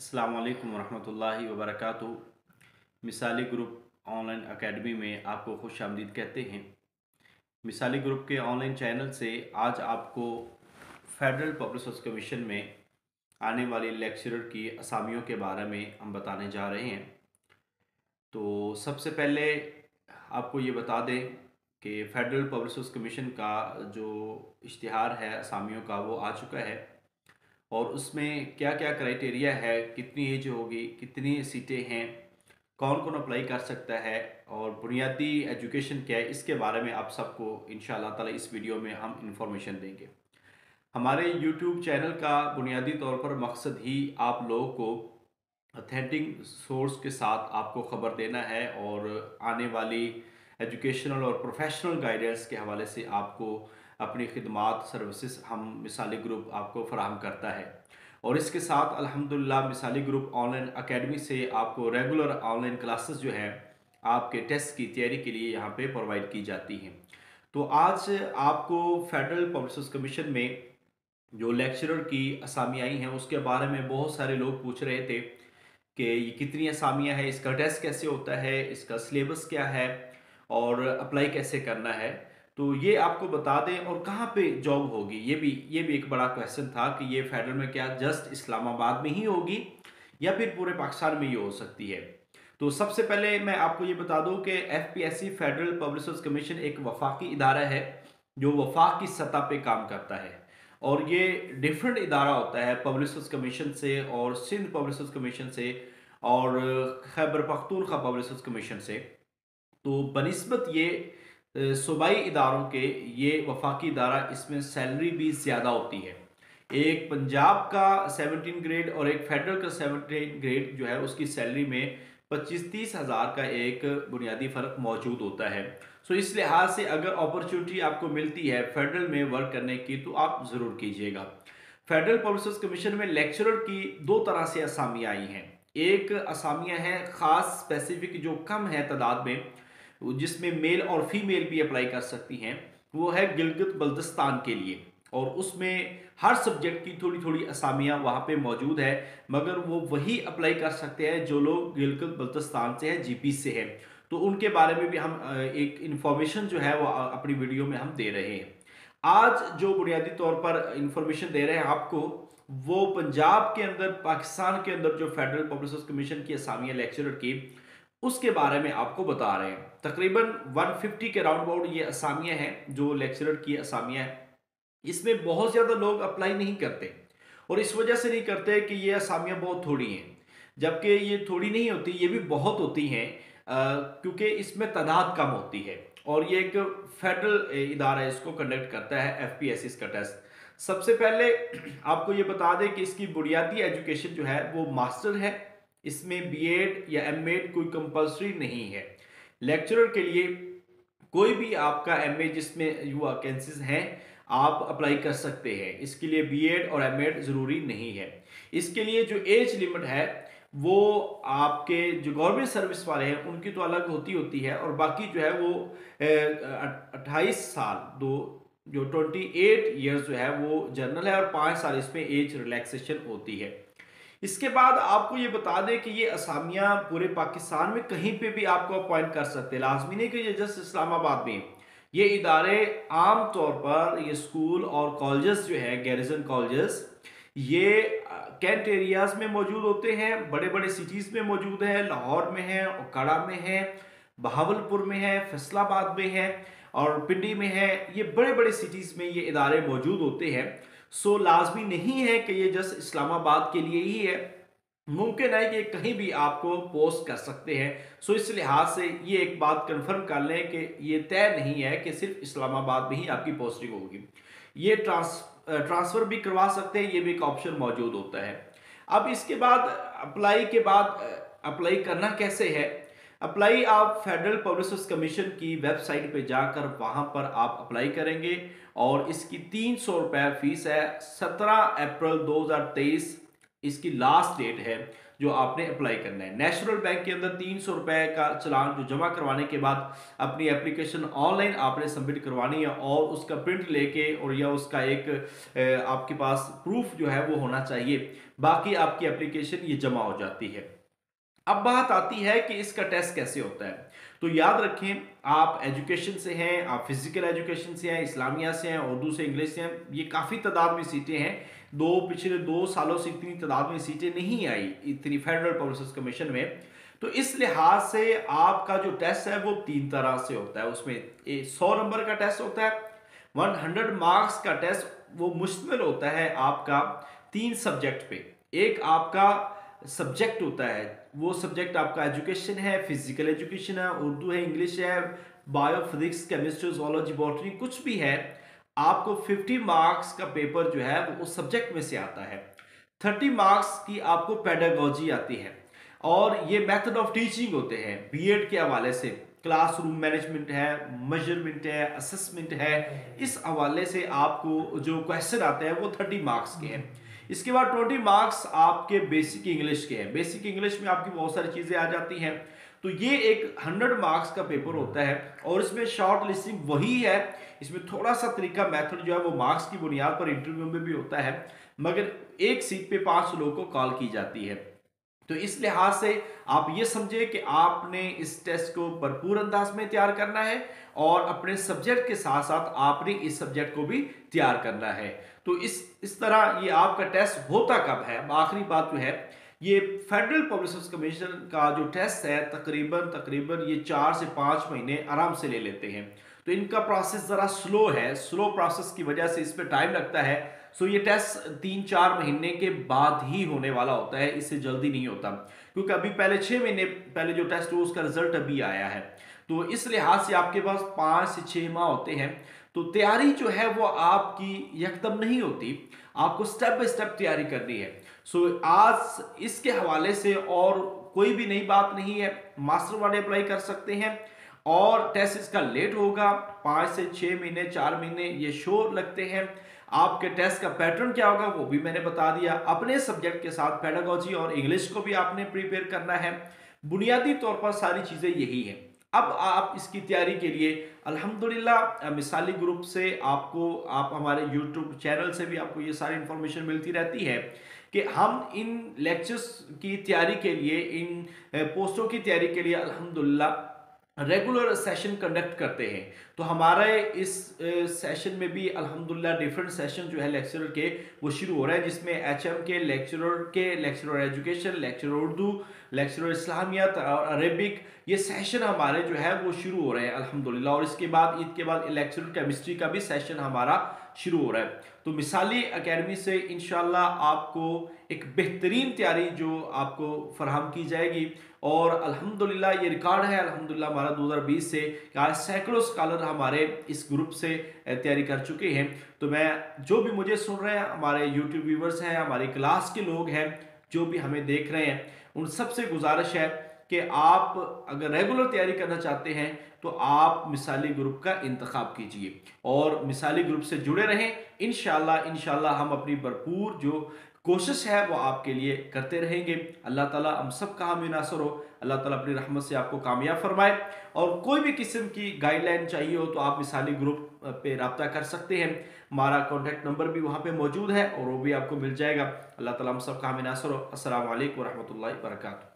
अस्सलाम वालेकुम रहमतुल्लाहि व बरकातुहू। मिसाली ग्रुप ऑनलाइन एकेडमी में आपको खुश आमदीद कहते हैं। मिसाली ग्रुप के ऑनलाइन चैनल से आज आपको फेडरल पब्लिक सर्विस कमीशन में आने वाले लेक्चरर की असामियों के बारे में हम बताने जा रहे हैं। तो सबसे पहले आपको ये बता दें कि फेडरल पब्लिक सर्विस कमीशन का जो इश्तिहार है असामियों का वो आ चुका है और उसमें क्या क्या क्राइटेरिया है, कितनी एज होगी, कितनी सीटें हैं, कौन कौन अप्लाई कर सकता है और बुनियादी एजुकेशन क्या है, इसके बारे में आप सबको इंशाल्लाह ताला इस वीडियो में हम इंफॉर्मेशन देंगे। हमारे यूट्यूब चैनल का बुनियादी तौर पर मकसद ही आप लोगों को ऑथेंटिक सोर्स के साथ आपको ख़बर देना है और आने वाली एजुकेशनल और प्रोफेशनल गाइडेंस के हवाले से आपको अपनी खिदमात सर्विसेज हम मिसाली ग्रुप आपको फराहम करता है। और इसके साथ अल्हम्दुलिल्लाह मिसाली ग्रुप ऑनलाइन एकेडमी से आपको रेगुलर ऑनलाइन क्लासेस जो हैं आपके टेस्ट की तैयारी के लिए यहाँ पे प्रोवाइड की जाती हैं। तो आज आपको फेडरल पब्लिक सर्विस कमीशन में जो लेक्चरर की असामी आई हैं उसके बारे में बहुत सारे लोग पूछ रहे थे कि ये कितनी असामियाँ हैं, इसका टेस्ट कैसे होता है, इसका सिलेबस क्या है और अप्लाई कैसे करना है। तो ये आपको बता दें और कहाँ पे जॉब होगी, ये भी एक बड़ा क्वेश्चन था कि ये फेडरल में क्या जस्ट इस्लामाबाद में ही होगी या फिर पूरे पाकिस्तान में ये हो सकती है। तो सबसे पहले मैं आपको ये बता दूं कि FPSC federal public service commission एक वफाकी इदारा है जो वफाक की सतह पे काम करता है और ये डिफरेंट इदारा होता है पब्लिक सर्विस कमीशन से और सिंध पब्लिक सर्विस कमीशन से और Khyber Pakhtunkhwa public service commission से। तो बनिस्बत ये सूबाई इदारों के ये वफाकी इदारा इसमें सैलरी भी ज़्यादा होती है। एक पंजाब का 17 ग्रेड और एक फेडरल का 17 ग्रेड जो है उसकी सैलरी में 25-30 हज़ार का एक बुनियादी फ़र्क मौजूद होता है। सो इस लिहाज से अगर अपॉर्चुनिटी आपको मिलती है फेडरल में वर्क करने की तो आप ज़रूर कीजिएगा। फेडरल पब्लिक सर्विस कमीशन में लेक्चरर की दो तरह से असामियाँ आई हैं। एक असामियाँ हैं ख़ास स्पेसिफिक जो कम है तादाद में, जिसमें मेल और फीमेल भी अप्लाई कर सकती हैं, वो है गिलगित बल्तिस्तान के लिए और उसमें हर सब्जेक्ट की थोड़ी थोड़ी असामियाँ वहाँ पे मौजूद है, मगर वो वही अप्लाई कर सकते हैं जो लोग गिलगित बल्तिस्तान से हैं, जीपी से हैं। तो उनके बारे में भी हम एक इंफॉर्मेशन जो है वो अपनी वीडियो में हम दे रहे हैं। आज जो बुनियादी तौर पर इंफॉर्मेशन दे रहे हैं आपको वो पंजाब के अंदर पाकिस्तान के अंदर जो फेडरल पब्लिक सर्विस कमीशन की असामियाँ लेक्चरर की उसके बारे में आपको बता रहे हैं। तकरीबन 150 के राउंड अबाउट ये असामियाँ हैं जो लेक्चरर की असामियाँ हैं। इसमें बहुत ज़्यादा लोग अप्लाई नहीं करते और इस वजह से नहीं करते कि ये असामियाँ बहुत थोड़ी हैं, जबकि ये थोड़ी नहीं होती, ये भी बहुत होती हैं क्योंकि इसमें तादाद कम होती है और ये एक फेडरल इदारा इसको कंडक्ट करता है एफपीएससी का टेस्ट। सबसे पहले आपको ये बता दें कि इसकी बुनियादी एजुकेशन जो है वो मास्टर है, इसमें बीएड या एमएड कोई कंपलसरी नहीं है। लेक्चरर के लिए कोई भी आपका एमए जिसमें यू वैकेंसीज हैं आप अप्लाई कर सकते हैं। इसके लिए बीएड और एमएड ज़रूरी नहीं है। इसके लिए जो एज लिमिट है वो आपके जो गवर्नमेंट सर्विस वाले हैं उनकी तो अलग होती है और बाकी जो है वो 28 साल दो जो 28 ईयर्स जो है वो जनरल है और 5 साल इसमें एज रिलैक्सेशन होती है। इसके बाद आपको ये बता दें कि ये असामियाँ पूरे पाकिस्तान में कहीं पे भी आपको अपॉइंट कर सकते हैं, लाजमी नहीं कि ये जस्ट इस्लामाबाद में। ये इदारे आम तौर पर ये स्कूल और कॉलेजेस जो है गैरिजन कॉलेजेस ये कैंट एरियाज में मौजूद होते हैं, बड़े बड़े सिटीज़ में मौजूद है, लाहौर में है, ओकाड़ा में है, बहावलपुर में है, फैसलाबाद में है और पिंडी में है। ये बड़े बड़े सिटीज़ में ये इदारे मौजूद होते हैं। सो लाजमी नहीं है कि ये जस्ट इस्लामाबाद के लिए ही है, मुमकिन है कि कहीं भी आपको पोस्ट कर सकते हैं। सो इस लिहाज से ये एक बात कंफर्म कर लें कि ये तय नहीं है कि सिर्फ इस्लामाबाद में ही आपकी पोस्टिंग होगी। ये ट्रांसफ़र भी करवा सकते हैं, ये भी एक ऑप्शन मौजूद होता है। अब इसके बाद अप्लाई के बाद अप्लाई करना कैसे है? अप्लाई आप फेडरल पब्लिक सर्विस कमीशन की वेबसाइट पे जाकर वहाँ पर आप अप्लाई करेंगे और इसकी 300 रुपये फ़ीस है। 17 अप्रैल 2023 इसकी लास्ट डेट है जो आपने अप्लाई करना है। नेशनल बैंक के अंदर 300 रुपए का चालान जो जमा करवाने के बाद अपनी एप्लीकेशन ऑनलाइन आपने सबमिट करवानी है और उसका प्रिंट लेके और या उसका एक आपके पास प्रूफ जो है वो होना चाहिए, बाकी आपकी एप्लीकेशन ये जमा हो जाती है। अब बात आती है कि इसका टेस्ट कैसे होता है। तो याद रखें, आप एजुकेशन से हैं, आप फिजिकल एजुकेशन से हैं, इस्लामिया से हैं, उर्दू से, इंग्लिश से हैं, ये काफ़ी तादाद में सीटें हैं। पिछले 2 सालों से इतनी तादाद में सीटें नहीं आई इतनी फेडरल पब्लिक सर्विस कमीशन में। तो इस लिहाज से आपका जो टेस्ट है वो 3 तरह से होता है। उसमें 100 नंबर का टेस्ट होता है, 100 मार्क्स का टेस्ट। वो मुश्तमिल होता है आपका 3 सब्जेक्ट पे। एक आपका सब्जेक्ट होता है, वो सब्जेक्ट आपका एजुकेशन है, फिजिकल एजुकेशन है, उर्दू है, इंग्लिश है, bio, physics, chemistry, zoology, botany, कुछ भी है। आपको 50 मार्क्स का पेपर जो है वो उस सब्जेक्ट में से आता है। 30 मार्क्स की आपको पेडागोजी आती है और ये मेथड ऑफ टीचिंग होते हैं बीएड के हवाले से। क्लासरूम मैनेजमेंट है, मेजरमेंट है, असेसमेंट है। इस हवाले से आपको जो क्वेश्चन आते हैं वो 30 मार्क्स के हैं। इसके बाद 20 मार्क्स आपके बेसिक इंग्लिश के हैं। बेसिक इंग्लिश में आपकी बहुत सारी चीज़ें आ जाती हैं। तो ये एक 100 मार्क्स का पेपर होता है और इसमें शॉर्ट लिस्टिंग वही है। इसमें थोड़ा सा तरीका मेथड जो है वो मार्क्स की बुनियाद पर इंटरव्यू में भी होता है, मगर एक सीट पे 5 लोगों को कॉल की जाती है। तो इस लिहाज से आप ये समझे कि आपने इस टेस्ट को भरपूर अंदाज में तैयार करना है और अपने सब्जेक्ट के साथ साथ आपने इस सब्जेक्ट को भी तैयार करना है। तो इस तरह ये आपका टेस्ट होता कब है। आखिरी बात जो है, ये फेडरल पब्लिक सर्विस कमीशन का जो टेस्ट है तकरीबन ये 4 से 5 महीने आराम से ले लेते हैं। तो इनका प्रोसेस ज़रा स्लो है, स्लो प्रोसेस की वजह से इस पर टाइम लगता है। सो ये टेस्ट 3-4 महीने के बाद ही होने वाला होता है, इससे जल्दी नहीं होता, क्योंकि अभी पहले 6 महीने पहले जो टेस्ट हुआ उसका रिजल्ट अभी आया है। तो इस लिहाज से आपके पास 5 से 6 माह होते हैं। तो तैयारी जो है वो आपकी यकदम नहीं होती, आपको स्टेप बाय स्टेप तैयारी करनी है। सो आज इसके हवाले से और कोई भी नई बात नहीं है। मास्टर वाले अप्लाई कर सकते हैं और टेस्ट इसका लेट होगा, 5 से 6 महीने 4 महीने ये श्योर लगते हैं। आपके टेस्ट का पैटर्न क्या होगा वो भी मैंने बता दिया। अपने सब्जेक्ट के साथ पेडागोजी और इंग्लिश को भी आपने प्रिपेयर करना है। बुनियादी तौर पर सारी चीज़ें यही हैं। अब आप इसकी तैयारी के लिए अल्हम्दुलिल्लाह मिसाली ग्रुप से आप हमारे यूट्यूब चैनल से भी आपको ये सारी इंफॉर्मेशन मिलती रहती है कि हम इन लेक्चर्स की तैयारी के लिए, इन पोस्टों की तैयारी के लिए अल्हम्दुलिल्लाह रेगुलर सेशन कंडक्ट करते हैं। तो हमारे इस सेशन में भी अल्हम्दुलिल्लाह डिफरेंट सेशन जो है लेक्चरर के वो शुरू हो रहे हैं, जिसमें एचएम के lecturer education, lecturer Urdu, lecturer Islamiyat और अरेबिक, ये सेशन हमारे जो है वो शुरू हो रहे हैं अल्हम्दुलिल्लाह। और इसके बाद ईद के बाद लेक्चरर केमिस्ट्री का भी सेशन हमारा शुरू हो रहा है। तो मिसाली एकेडमी से इंशाल्लाह आपको एक बेहतरीन तैयारी जो आपको फराहम की जाएगी। और अल्हम्दुलिल्लाह ये रिकॉर्ड है अल्हम्दुलिल्लाह हमारा 2020 से आज सैकड़ों स्कॉलर हमारे इस ग्रुप से तैयारी कर चुके हैं। तो मैं जो भी मुझे सुन रहे हैं, हमारे यूट्यूब व्यूवर्स हैं, हमारी क्लास के लोग हैं, जो भी हमें देख रहे हैं, उन सबसे गुजारिश है कि आप अगर रेगुलर तैयारी करना चाहते हैं तो आप मिसाली ग्रुप का इंतखाब कीजिए और मिसाली ग्रुप से जुड़े रहें। इंशाल्लाह हम अपनी भरपूर जो कोशिश है वो आपके लिए करते रहेंगे। अल्लाह ताला हम सब का हामी नासर हो। अल्लाह ताला अपनी रहमत से आपको कामयाब फरमाए। और कोई भी किस्म की गाइडलाइन चाहिए हो तो आप मिसाली ग्रुप पे रब्ता कर सकते हैं। हमारा कॉन्टैक्ट नंबर भी वहाँ पे मौजूद है और वो भी आपको मिल जाएगा। अल्लाह ताला हम सब का हामी नासर हो। अस्सलामु अलैकुम व रहमतुल्लाहि व बरकातहू।